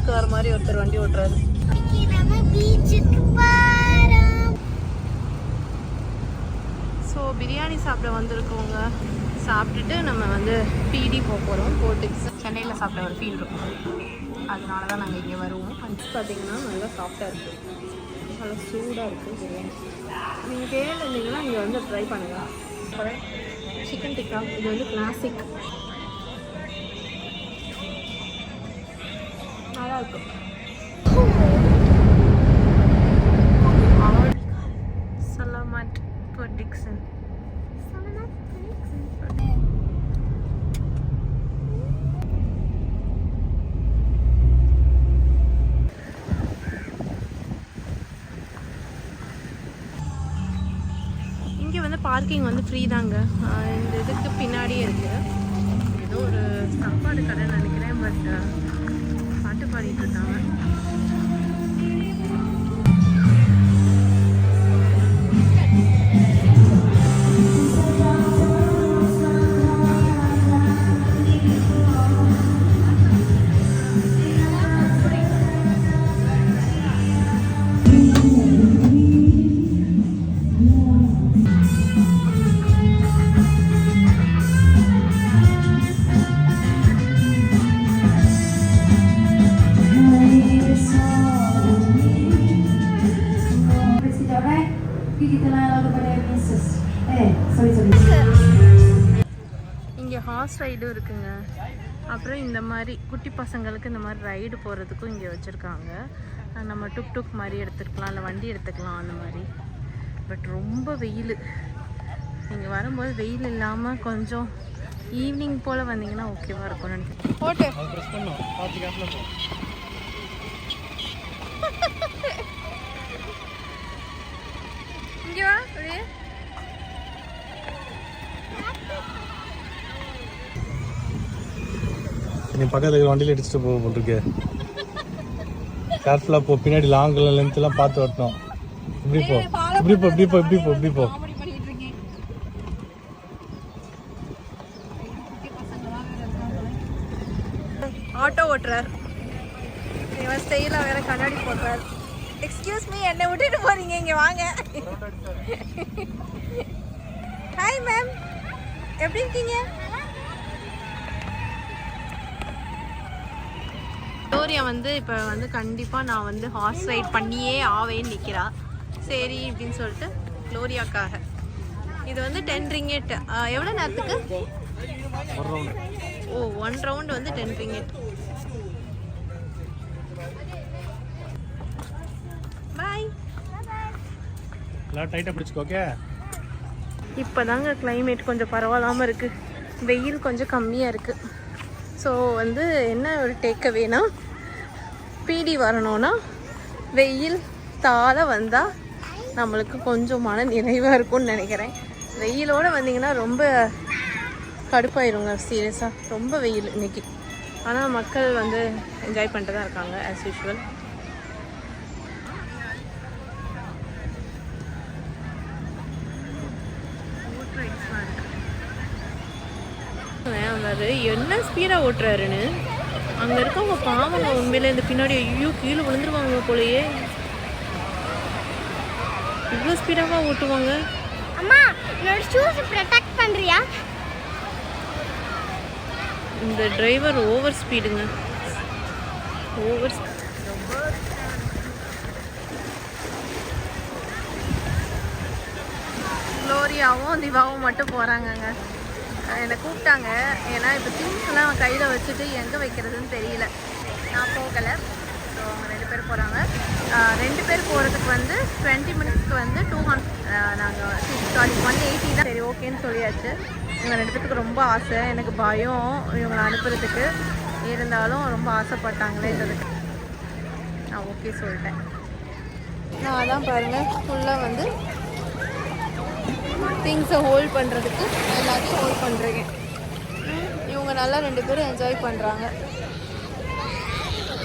Police car மாதிரி ஒருத்தர் வண்டி ஓட்டுறாரு. ஸோ பிரியாணி சாப்பிட வந்திருக்கவங்க சாப்பிட்டுட்டு நம்ம வந்து பிடி போகிறோம். போர்ட்டிக்ஸ் சென்னையில் சாப்பிட்ட ஒரு ஃபீல் இருக்கும், அதனால தான் நாங்கள் இங்கே வருவோம். பஞ்ச் பார்த்திங்கன்னா நல்லா சாஃப்டாக இருக்குது, நல்லா சூடாக இருக்குது பிரியாணி. நீங்கள் கேரளா இருந்தீங்கன்னா இங்கே வந்து ட்ரை பண்ணுங்கள். அப்புறம் சிக்கன் டிக்கா, இது வந்து கிளாசிக், நல்லா இருக்கும். சலாமட் டிக்சன். இங்கே வந்து பார்க்கிங் வந்து ஃப்ரீ தாங்க. இந்த இதுக்கு பின்னாடியே இருக்குது. ஏதோ ஒரு சாப்பாடு கடை நினைக்கிறேன், பட் பாட்டு பாடிட்டு இருக்காங்க. இங்கே ஹார்ஸ் ரைடும் இருக்குங்க. அப்புறம் இந்த மாதிரி குட்டி பசங்களுக்கு இந்த மாதிரி ரைடு போகிறதுக்கும் இங்கே வச்சுருக்காங்க. நம்ம டுக் டுக் மாதிரி எடுத்துக்கலாம், இல்லை வண்டி எடுத்துக்கலாம் அந்த மாதிரி. பட் ரொம்ப வெயில், நீங்கள் வரும்போது வெயில் இல்லாமல் கொஞ்சம் ஈவினிங் போல் வந்தீங்கன்னா ஓகேவாக இருக்கும்னு நினைக்கிறேன். ஓட்டு இங்கே வா. அப்படியே நீ பக்கத்துல வண்டியில் அடிச்சுட்டு போக போட்டுருக்கு. கேர்ஃபுல்லாக போ, பின்னாடி லாங்கில் லென்த்லாம் பார்த்து ஓட்டணும். இப்படி போ, இப்படி போ, இப்படி போ, இப்படி போ, இப்படி போ. ஆட்டோ ஓட்டுறார் இவன், ஸ்டைலாக வேற கண்ணாடி போடுறார். எக்ஸ்கியூஸ் மீ, என்னை விட்டுட்டு போறீங்க, இங்கே வாங்க. ஹாய் மேம், எப்படி இருக்கீங்க? விக்டோரியா வந்து இப்போ வந்து கண்டிப்பாக நான் வந்து ஹார்ஸ் ரைட் பண்ணியே ஆவேன்னு நிற்கிறா. சரி அப்படின்னு சொல்லிட்டு க்ளோரியாக்காக. இது வந்து 10 ringgit. எவ்வளோ நேரத்துக்கு? ஓ, 1 ரவுண்ட் வந்து 10 ringgit. பாய். டைட்டாக பிடிச்சிக்கோ. ஓகே, இப்போ தாங்க கிளைமேட் கொஞ்சம் பரவாயில்லாமல் இருக்குது, வெயில் கொஞ்சம் கம்மியாக இருக்குது. ஸோ வந்து என்ன ஒரு டேக்அவேனா, பிடி வரணும்னா வெயில் தாழ வந்தால் நம்மளுக்கு கொஞ்சம் மன நிறைவாக இருக்கும்னு நினைக்கிறேன். வெயிலோடு வந்தீங்கன்னா ரொம்ப கடுப்பாயிருங்க, சீரியஸாக ரொம்ப வெயில் இன்னைக்கு. ஆனால் மக்கள் வந்து என்ஜாய் பண்ணிட்டு தான் இருக்காங்க ஆஸ் யூஷுவல். அவரு என்ன ஸ்பீடாக ஓட்டுறாருன்னு அங்கே இருக்கவங்க பாவங்க உண்மையில இந்த பின்னாடி ஐயோ கீழே விழுந்துருவாங்க போலயே, இவ்வளோ ஸ்பீடாக ஓட்டுவாங்க. அம்மா, என்னோட ஷூஸ் ப்ரொடெக்ட் பண்றியா? இந்த டிரைவர் ஓவர் ஸ்பீடுங்க, ஓவர். க்ளோரியாவும் திவாவும் மட்டும் போகிறாங்கங்க. என்னை கூப்பிட்டாங்க, ஏன்னா இப்போ திங்ஸ்லாம் கையில் வச்சுட்டு எங்கே வைக்கிறதுன்னு தெரியல. நான் போகலை. ஸோ அவங்க 2 பேர் போகிறாங்க. 2 பேர் போகிறதுக்கு வந்து 20 மினிட்ஸ்க்கு வந்து 200. நாங்கள் 180 தான். சரி ஓகேன்னு சொல்லியாச்சு. இவங்க 2 பேருக்கு ரொம்ப ஆசை, எனக்கு பயம் இவங்களை அனுப்புறதுக்கு. இருந்தாலும் ரொம்ப ஆசைப்பட்டாங்களே இதுக்கு நான் ஓகே சொல்லிட்டேன். நான் அதான் பாருங்கள் ஃபுல்லாக வந்து திங்ஸை ஹோல்ட் பண்ணுறதுக்கு எல்லாத்தையும் ஹோல்ட் பண்ணுறேங்க. இவங்க நல்லா 2 பேரும் என்ஜாய் பண்ணுறாங்க.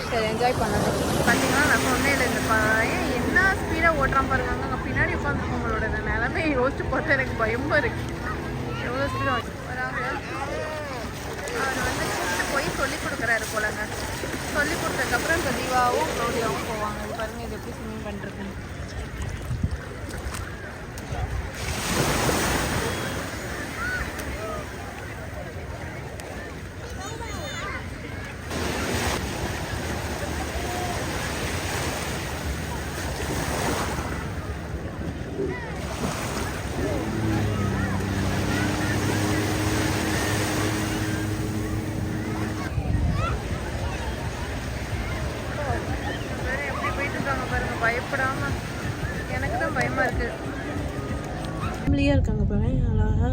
சரி என்ஜாய் பண்ணணும். பார்த்தீங்கன்னா நான் சொன்னேன் இந்த பையன் என்ன ஸ்பீடாக ஓட்டுறான் பாருங்க. அங்கே பின்னாடி உட்காந்துருக்கவங்களோட நிலமே யோசிச்சு பார்த்தா எனக்கு பயமாக இருக்குது. எவ்வளோ ஸ்பீடாக வராங்க. அவர் வந்து கூப்பிட்டு போய் சொல்லி கொடுக்குறாரு போலங்க. சொல்லி கொடுத்ததுக்கப்புறம் இப்போ தீபாவும் க்ளோடியாவும் போவாங்க. இது பாருங்கள், இது எப்படி ஸ்விம்மிங் பண்ணிருக்குன்னு. பாருங்க, பயப்படாம. எனக்கு தான் பயமா இருக்கு. ஃபேமிலியா இருக்காங்க பாருங்க, அழகா.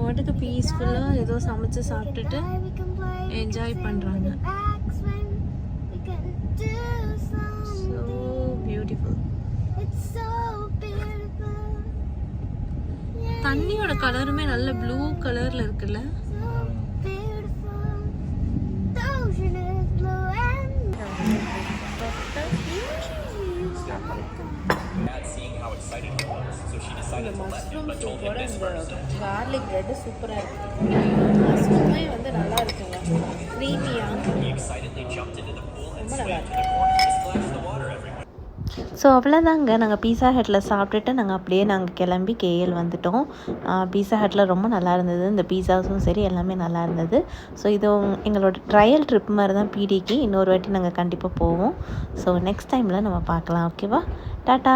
வாட்டுக்கு பீஸ்ஃபுல்லா ஏதோ சமைச்சு சாப்பிட்டுட்டு என்ஜாய் பண்றாங்க. So beautiful. தண்ணியோட கலருமே நல்ல ப்ளூ கலர்ல இருக்குல்ல. இந்த மஷ்ரூம் சூப்போட இந்த கார்லிக் பிரெட் சூப்பராக இருக்குது. மஷ்ரூமே வந்து நல்லா இருக்குங்க, க்ரீமியாக ரொம்ப நல்லா இருக்கு. ஸோ அவ்வளோதாங்க, நாங்கள் பீஸா ஹட்டில் சாப்பிட்டுட்டு நாங்கள் கிளம்பி கேஎல் வந்துட்டோம். பீஸா ஹட்டில் ரொம்ப நல்லா இருந்தது, இந்த பீஸாஸும் சரி எல்லாமே நல்லா இருந்தது. ஸோ இது எங்களோட ட்ரையல் ட்ரிப் மாதிரி தான் பிடிக்கு. இன்னொரு வாட்டி நாங்கள் கண்டிப்பாக போவோம். ஸோ நெக்ஸ்ட் டைமில் நம்ம பார்க்கலாம். ஓகேவா, டாட்டா.